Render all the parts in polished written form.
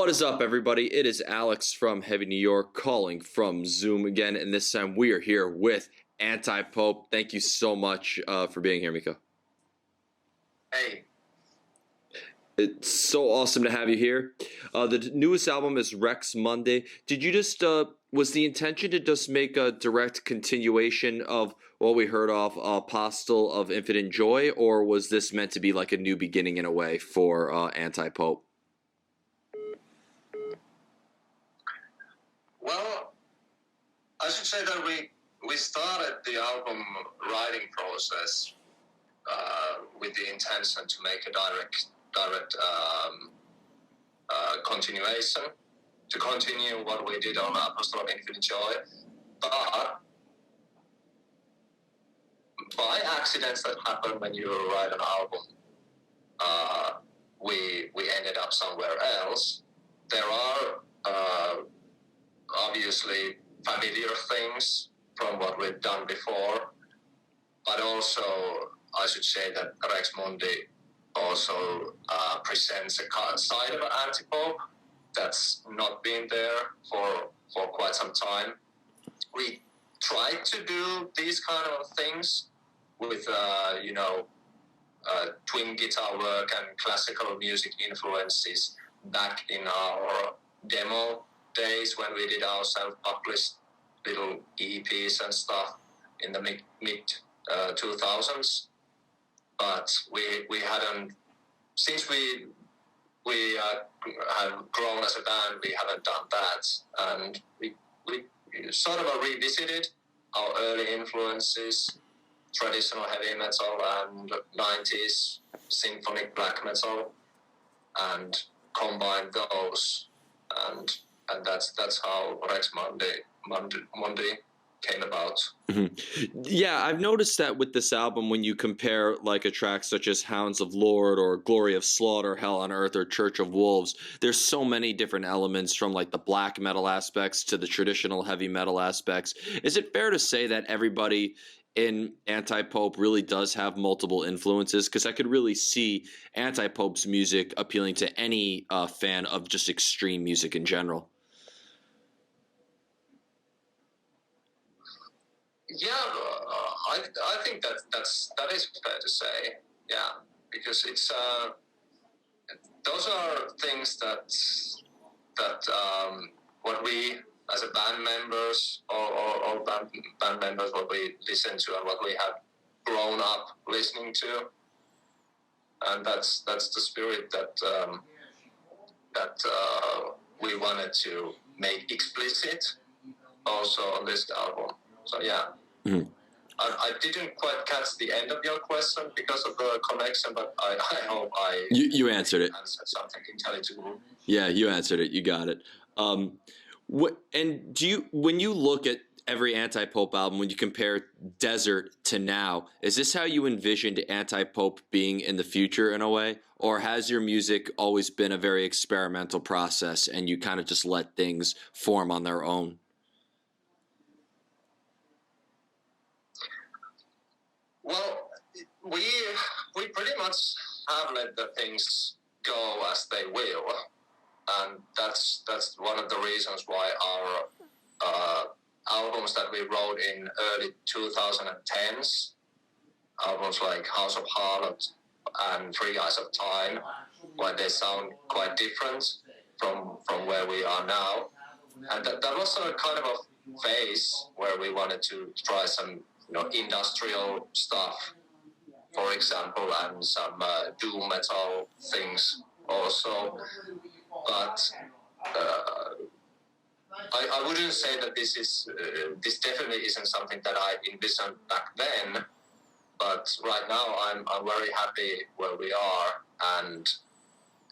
What is up, everybody? It is Alex from Heavy New York calling from Zoom again, and this time we are here with Antipope. Thank you so much for being here, Mikko. Hey. It's so awesome to have you here. The newest album is Rex Mundi. Did you just, was the intention to just make a direct continuation of what we heard off Apostle of Infinite Joy, or was this meant to be like a new beginning in a way for Antipope? Well, I should say that we started the album writing process with the intention to make a direct continuation, to continue what we did on Apostle of Infinite Joy, but by accidents that happen when you write an album, we ended up somewhere else. There are obviously familiar things from what we've done before, but also I should say that Rex Mundi also presents a side of Antipope that's not been there for quite some time. We tried to do these kind of things with twin guitar work and classical music influences back in our demo days when we did our self-published little EPs and stuff in the mid 2000s. But we hadn't, since we have grown as a band, we haven't done that, and we sort of revisited our early influences, traditional heavy metal and 90s symphonic black metal, and combined those, and that's how Rex Mundi came about. Mm-hmm. Yeah, I've noticed that with this album, when you compare like a track such as Hounds of Lord or Glory of Slaughter, Hell on Earth, or Church of Wolves, there's so many different elements, from like the black metal aspects to the traditional heavy metal aspects. Is it fair to say that everybody in Antipope really does have multiple influences? Because I could really see Antipope's music appealing to any fan of just extreme music in general. Yeah, I think that is fair to say. Yeah, because it's those are things that what we as a band members or band members, what we listen to and what we have grown up listening to, and that's the spirit that we wanted to make explicit also on this album. So yeah. Mm-hmm. I didn't quite catch the end of your question because of the connection, but I hope you answered it. Answered something intelligible. Yeah, you answered it. You got it. And when you look at every Antipope album, when you compare Desert to now, is this how you envisioned Antipope being in the future in a way? Or has your music always been a very experimental process and you kind of just let things form on their own? Well, we pretty much have let the things go as they will, and that's one of the reasons why our albums that we wrote in early 2010s, albums like House of Harlot and Three Eyes of Time, why they sound quite different from where we are now, and that was a kind of a phase where we wanted to try some industrial stuff, for example, and some doom metal things also. But I wouldn't say that this definitely isn't something that I envisioned back then. But right now, I'm very happy where we are, and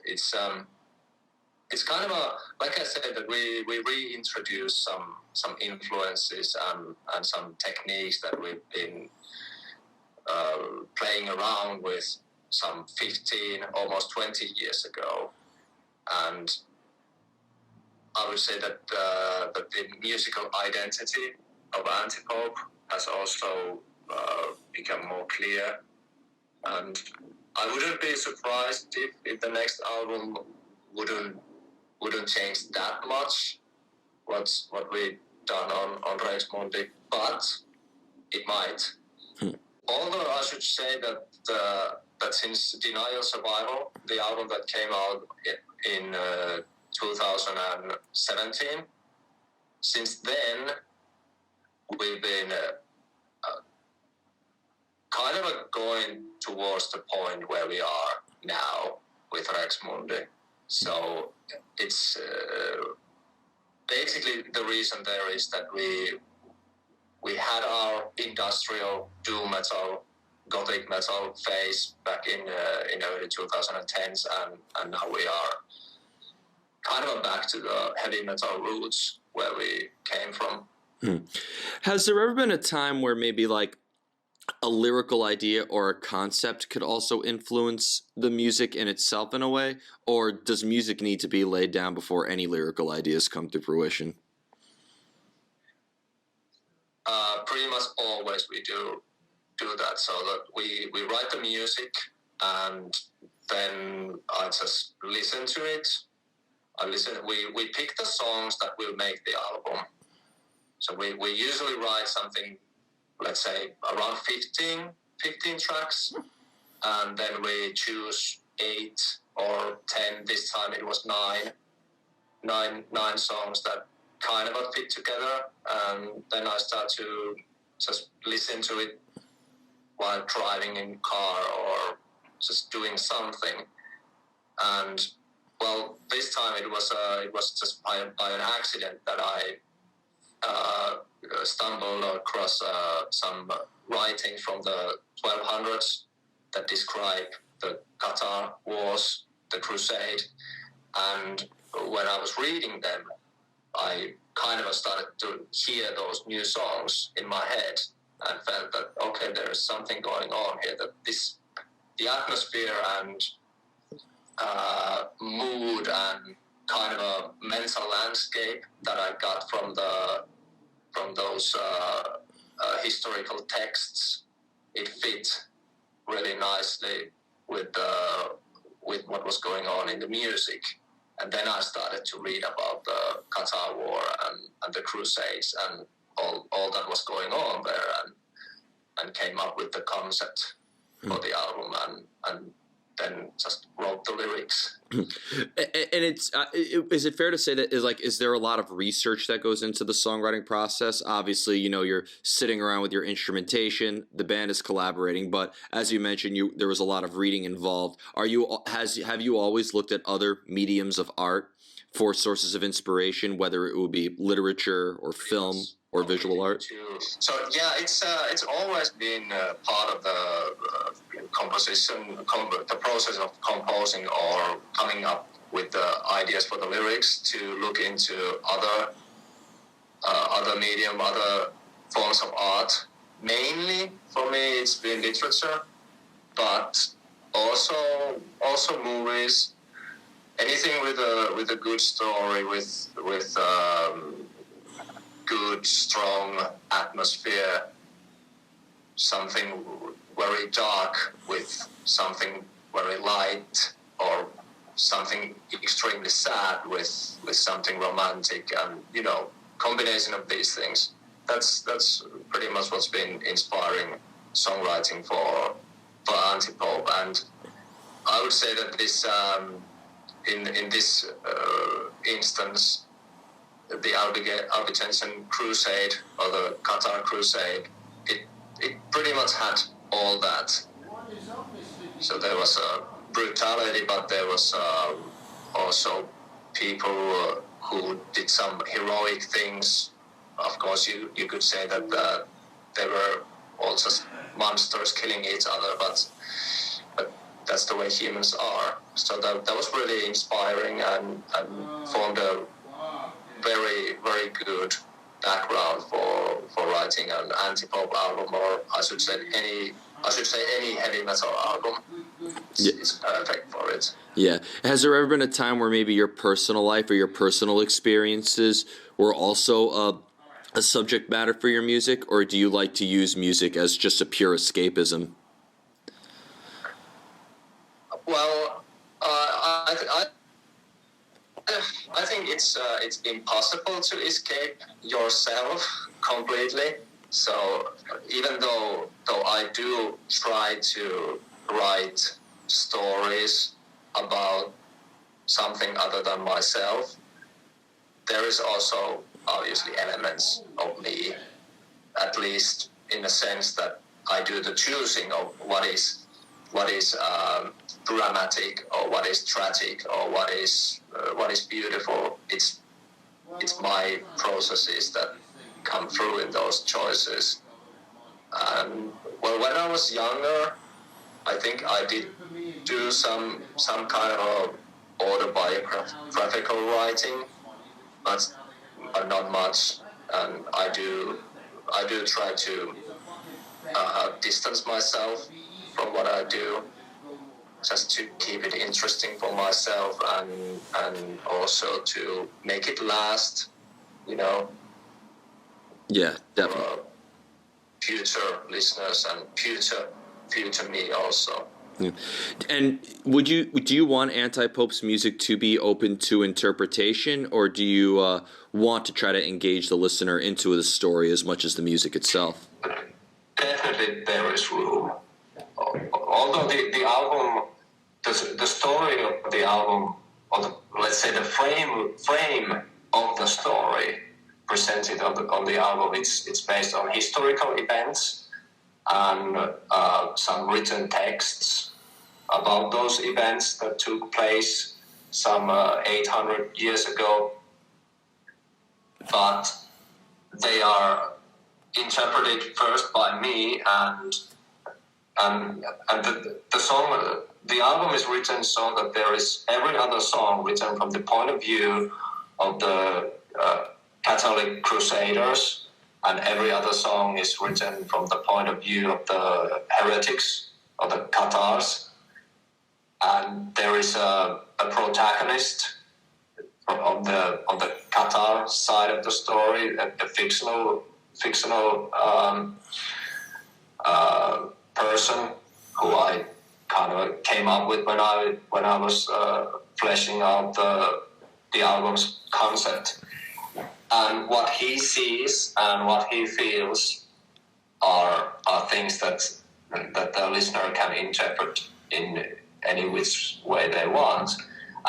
it's kind of like I said, that we reintroduce some influences and some techniques that we've been playing around with some 15, almost 20 years ago. And I would say that the musical identity of Antipope has also become more clear. And I wouldn't be surprised if the next album wouldn't wouldn't change that much what we done on Rex Mundi, but it might. Although I should say that that since Denial Survival, the album that came out in 2017, since then we've been kind of going towards the point where we are now with Rex Mundi. So it's basically the reason there is that we had our industrial doom metal, gothic metal phase back in early 2010s, and now we are kind of back to the heavy metal roots where we came from. Has there ever been a time where maybe like a lyrical idea or a concept could also influence the music in itself in a way, or does music need to be laid down before any lyrical ideas come to fruition? Pretty much always we do that, so that we write the music and then I just listen to it. We pick the songs that will make the album. So we usually write something, let's say around 15 tracks, and then we choose 8 or 10. This time it was 9 songs that kind of fit together, and then I start to just listen to it while driving in car or just doing something. And well, this time it was just by an accident that I stumbled across some writings from the 1200s that describe the Qatar Wars, the Crusade, and when I was reading them, I kind of started to hear those new songs in my head and felt that, okay, there is something going on here, that the atmosphere and mood and kind of a mental landscape that I got from those historical texts, it fit really nicely with what was going on in the music. And then I started to read about the Qatar War and the Crusades and all that was going on there, and came up with the concept for the album, and then just wrote the lyrics. And it's is it fair to say that is there a lot of research that goes into the songwriting process? Obviously, you're sitting around with your instrumentation, the band is collaborating, but as you mentioned, there was a lot of reading involved. Have you always looked at other mediums of art for sources of inspiration, whether it would be literature or film or visual art? So yeah, it's always been part of the composition, the process of composing or coming up with the ideas for the lyrics, to look into other medium, other forms of art. Mainly for me, it's been literature, but also movies. Anything with a good story, with good, strong atmosphere, something very dark with something very light, or something extremely sad with something romantic, and combination of these things. That's pretty much what's been inspiring songwriting for Antipope. And I would say that this in this instance, the Albigensian Crusade, or the Qatar Crusade, it pretty much had all that. So there was a brutality, but there was also people who did some heroic things. Of course, you could say that they were also monsters killing each other, but that's the way humans are. So that was really inspiring and formed a very, very good background for writing an Antipope album, or I should say any heavy metal album. It's perfect for it. Yeah. Has there ever been a time where maybe your personal life or your personal experiences were also a subject matter for your music, or do you like to use music as just a pure escapism? Well, I think it's impossible to escape yourself completely. So even though I do try to write stories about something other than myself, there is also obviously elements of me, at least in the sense that I do the choosing of what is dramatic or what is tragic or what is beautiful. It's my processes that come through in those choices. And well, when I was younger, I think I did do some kind of autobiographical writing, but not much. And I do try to distance myself from what I do, just to keep it interesting for myself and also to make it last, you know. Yeah, definitely. For future listeners and future me also. Yeah. And do you want Antipope's music to be open to interpretation, or do you want to try to engage the listener into the story as much as the music itself? Definitely there is room. Although the album, the story of the album, or let's say the frame of the story presented on the album, it's based on historical events and some written texts about those events that took place some 800 years ago. But they are interpreted first by me, and the song, the album is written so that there is every other song written from the point of view of the Catholic Crusaders, and every other song is written from the point of view of the heretics or the Cathars. And there is a protagonist on the Cathar side of the story, a fictional person who I kind of came up with when I was fleshing out the album's concept. And what he sees and what he feels are things that the listener can interpret in any which way they want.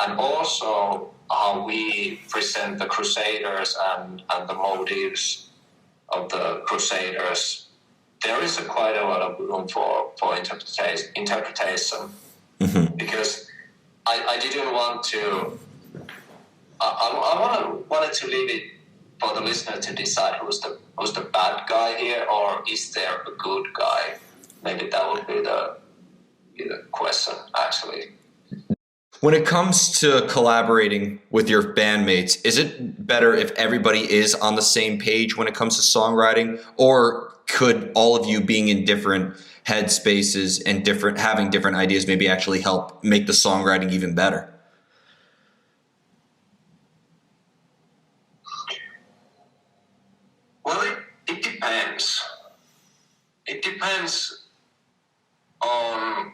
And also how we present the Crusaders and the motives of the Crusaders. There is quite a lot of room for interpretation. Mm-hmm. Because I didn't want to. I wanted to leave it for the listener to decide who's the bad guy here, or is there a good guy? Maybe that would be the question, actually. When it comes to collaborating with your bandmates, is it better if everybody is on the same page when it comes to songwriting, or could all of you being in different headspaces and having different ideas maybe actually help make the songwriting even better? Well, it depends. It depends on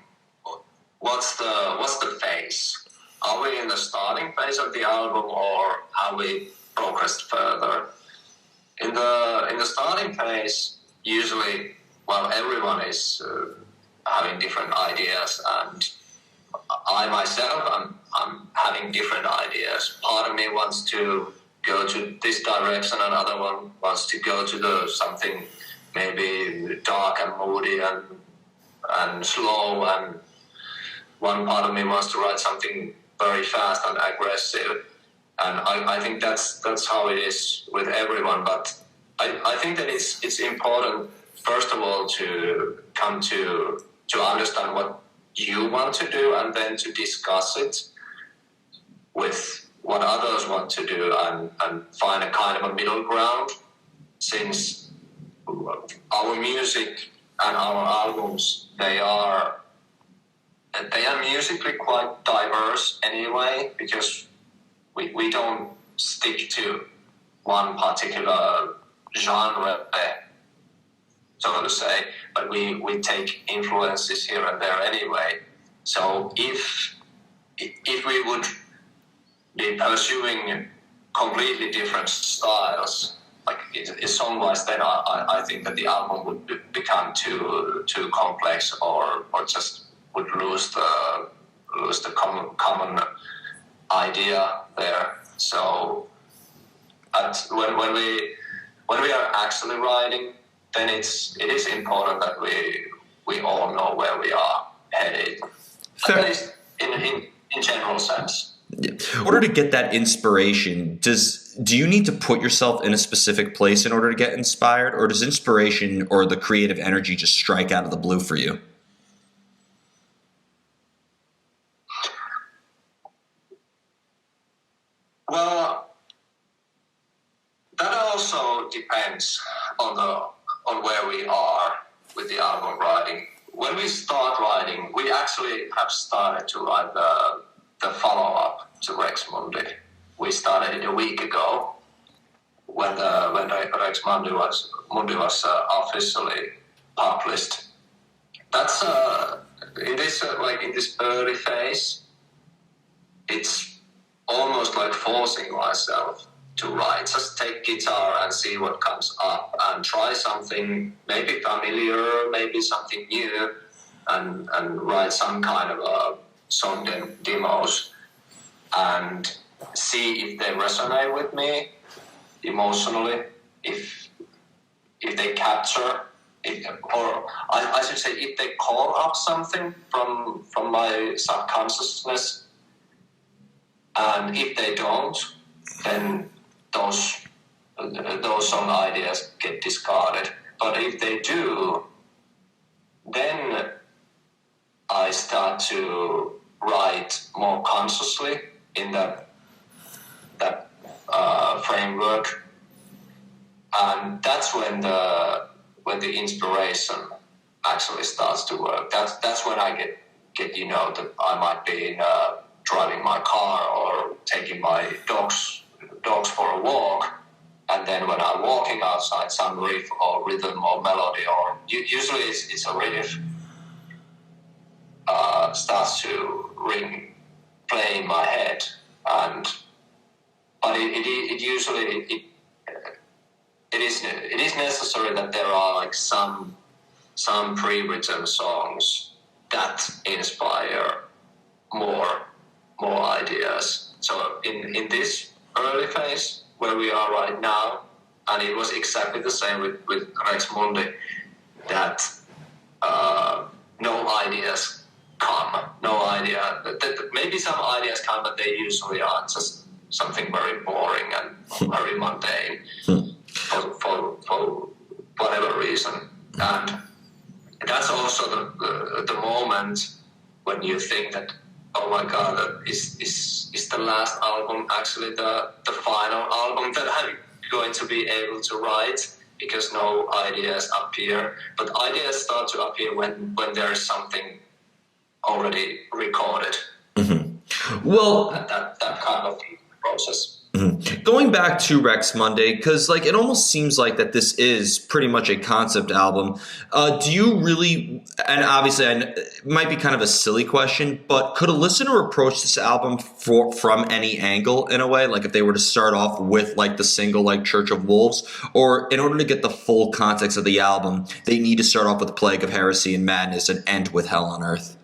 what's the phase. Are we in the starting phase of the album, or have we progressed further? In the starting phase, usually, well, everyone is having different ideas, and I myself, I'm having different ideas. Part of me wants to go to this direction, and another one wants to go to something maybe dark and moody and slow, and one part of me wants to write something very fast and aggressive. And I think that's how it is with everyone. But I think that it's important, first of all, to come to understand what you want to do, and then to discuss it with what others want to do, and find a kind of a middle ground, since our music and our albums, they are musically quite diverse anyway, because we don't stick to one particular genre, so to say, but we take influences here and there anyway. So if we would be pursuing completely different styles. Like song-wise, then I think that the album would become too complex, or just would lose the common idea there. So, when we are actually writing, then it is important that we all know where we are headed, Fair. at least in general sense. In order to get that inspiration, do you need to put yourself in a specific place in order to get inspired, or does inspiration or the creative energy just strike out of the blue for you? Well, that also depends on where we are with the album writing. When we start writing, we actually have started to write the follow-up to Rex Mundi. We started it a week ago when Rex Mundi was officially published. That's in this early phase, it's almost like forcing myself to write. Just take guitar and see what comes up, and try something maybe familiar, maybe something new, and write some kind of a song demos, and see if they resonate with me emotionally, if they capture it, or I should say, if they call up something from my subconsciousness. And if they don't, then those song ideas get discarded. But if they do, then I start to write more consciously in that framework, and that's when the inspiration actually starts to work. That's when I get that I might be driving my car or taking my dogs for a walk, and then when I'm walking outside, some riff or rhythm or melody, or usually it's a riff, starts to play in my head, but it usually it is necessary that there are like some pre-written songs that inspire more ideas. So in this early phase where we are right now, and it was exactly the same with Rex Mundi, that no ideas come, no idea. Maybe some ideas come, but they usually are just something very boring and very mundane for whatever reason. And that's also the moment when you think that, oh my God, is the last album actually the final album that I'm going to be able to write? Because no ideas appear. But ideas start to appear when there is something already recorded. Mm-hmm. Well, that kind of process. Mm-hmm. Going back to Rex Mundi, because it almost seems like that this is pretty much a concept album. Do you really, and obviously it might be kind of a silly question, but could a listener approach this album from any angle in a way? Like if they were to start off with the single like Church of Wolves, or in order to get the full context of the album, they need to start off with Plague of Heresy and Madness and end with Hell on Earth?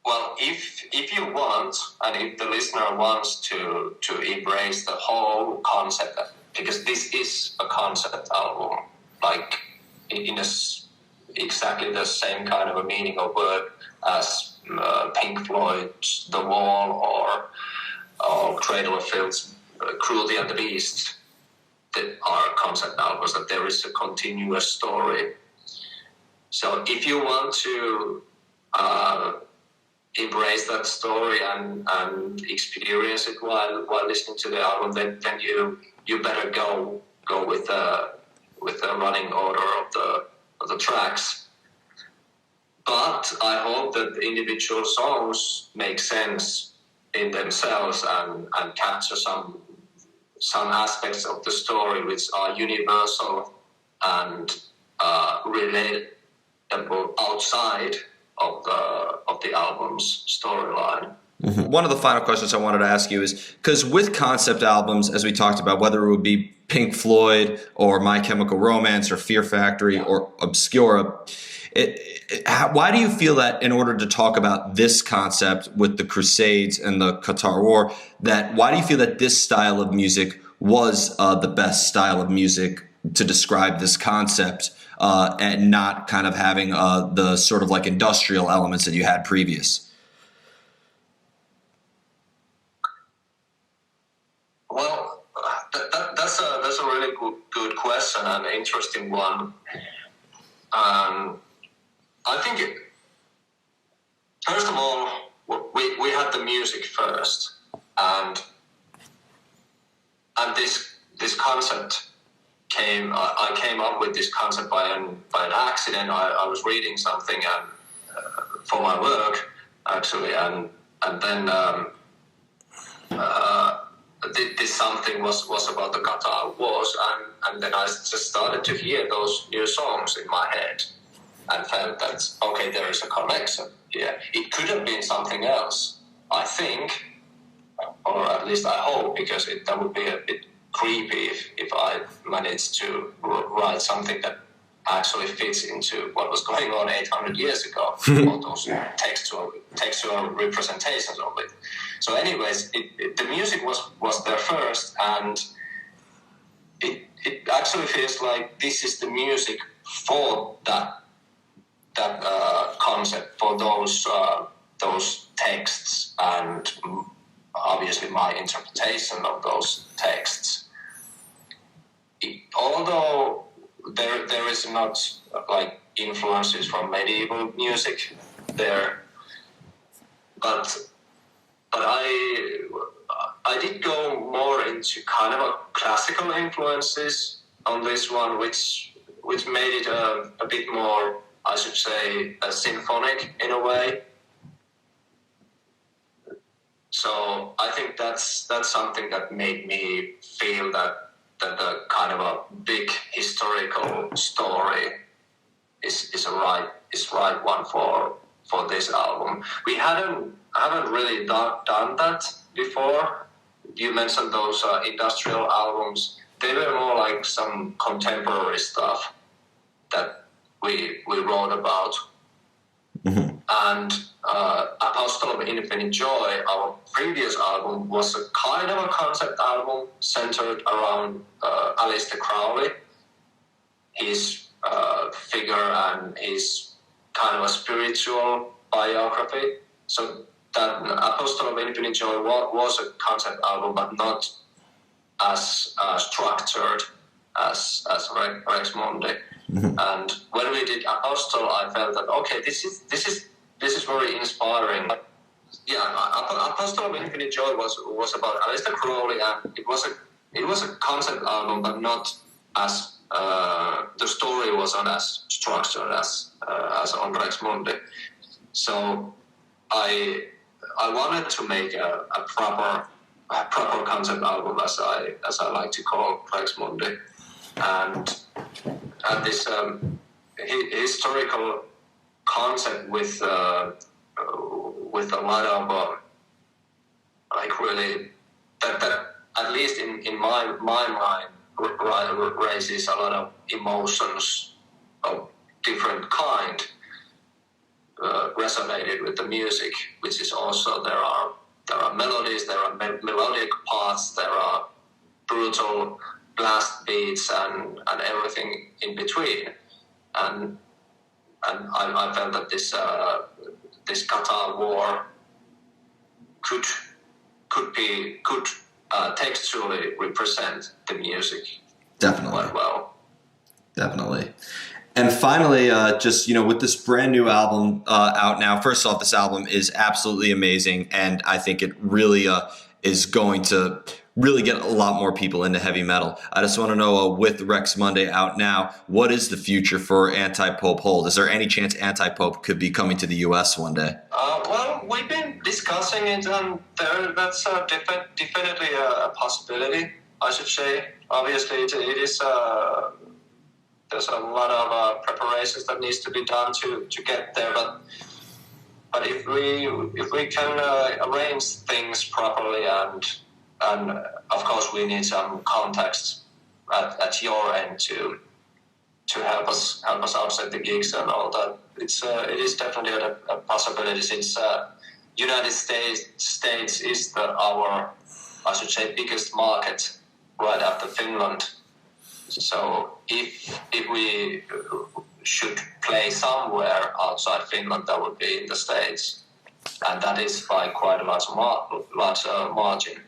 Well, if you want, and if the listener wants to embrace the whole concept, because this is a concept album, like in exactly the same kind of a meaning of word as Pink Floyd's The Wall or Cradle of Filth's Cruelty and the Beast, that are concept albums, that there is a continuous story. So if you want to embrace that story and experience it while listening to the album, then you better go with the running order of the tracks. But I hope that the individual songs make sense in themselves and capture some aspects of the story which are universal and relatable outside of the album's storyline. One of the final questions I wanted to ask you is, because with concept albums, as we talked about, whether it would be Pink Floyd or My Chemical Romance or Fear Factory or Obscura, why do you feel that in order to talk about this concept with the Crusades and the Qatar War, why do you feel that this style of music was the best style of music to describe this concept, and not kind of having the sort of like industrial elements that you had previous? Well, that's a really good question and interesting one. I think first of all we had the music first, and this concept came. I came up with this concept by an accident. I was reading something and for my work actually, and then. This something was about the Qatar wars, and then I just started to hear those new songs in my head and felt that, okay, there is a connection here. It could have been something else, I think, or at least I hope, because that would be a bit creepy if I managed to write something that actually fits into what was going on 800 years ago, all those textual representations of it. So anyways, the music was there first, and it actually feels like this is the music for that concept, for those texts, and obviously my interpretation of those texts. Although there is not like influences from medieval music there, but I did go more into kind of a classical influences on this one, which made it a bit more, I should say, symphonic in a way. So I think that's something that made me feel that the kind of a big historical story is right one for this album. We haven't really done that before. You mentioned those industrial albums. They were more like some contemporary stuff that we wrote about. Mm-hmm. And Apostle of Infinite Joy, our previous album, was a kind of a concept album centered around Aleister Crowley, his figure and his kind of a spiritual biography. So that Apostle of Infinite Joy was a concept album, but not as structured as Rex Mundi. Mm-hmm. And when we did Apostle, I felt that okay, this is very inspiring. Yeah, Apostle of Infinite Joy was about Aleister Crowley, and it was a concept album, but not as the story wasn't as structured as on Rex Mundi. So I wanted to make a proper concept album, as I like to call Rex Mundi, and this historical concept with a lot of like really that at least in my mind raises a lot of emotions of different kind resonated with the music, which is also there are melodies, there are melodic parts, there are brutal blast beats and everything in between, and I felt that this Qatar war could textually represent the music Definitely. quite well. Definitely. And finally, just, with this brand new album out now, first off, this album is absolutely amazing. And I think it really is going to really get a lot more people into heavy metal. I just want to know, with Rex Mundi out now, what is the future for Antipope hold? Is there any chance Antipope could be coming to the U.S. one day? Well, we've been discussing it, and that's definitely a possibility, I should say. Obviously, it is... there's a lot of preparations that needs to be done to get there, but But if we can arrange things properly, and of course we need some context at your end to help us outside the gigs and all that. It is definitely a possibility, since United States is our, I should say, biggest market right after Finland. So if we should play somewhere outside Finland, that would be in the States, and that is by quite a large margin.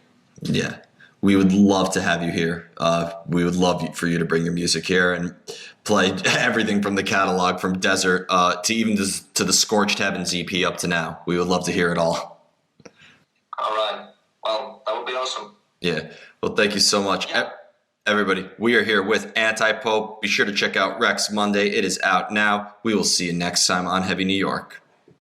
Yeah, we would love to have you here. We would love for you to bring your music here and play everything from the catalog, from Desert to even to the Scorched Heavens EP up to now. We would love to hear it all. All right. Well, that would be awesome. Yeah. Well, thank you so much. Yeah. Everybody, we are here with Antipope. Be sure to check out Rex Mundi. It is out now. We will see you next time on Heavy New York.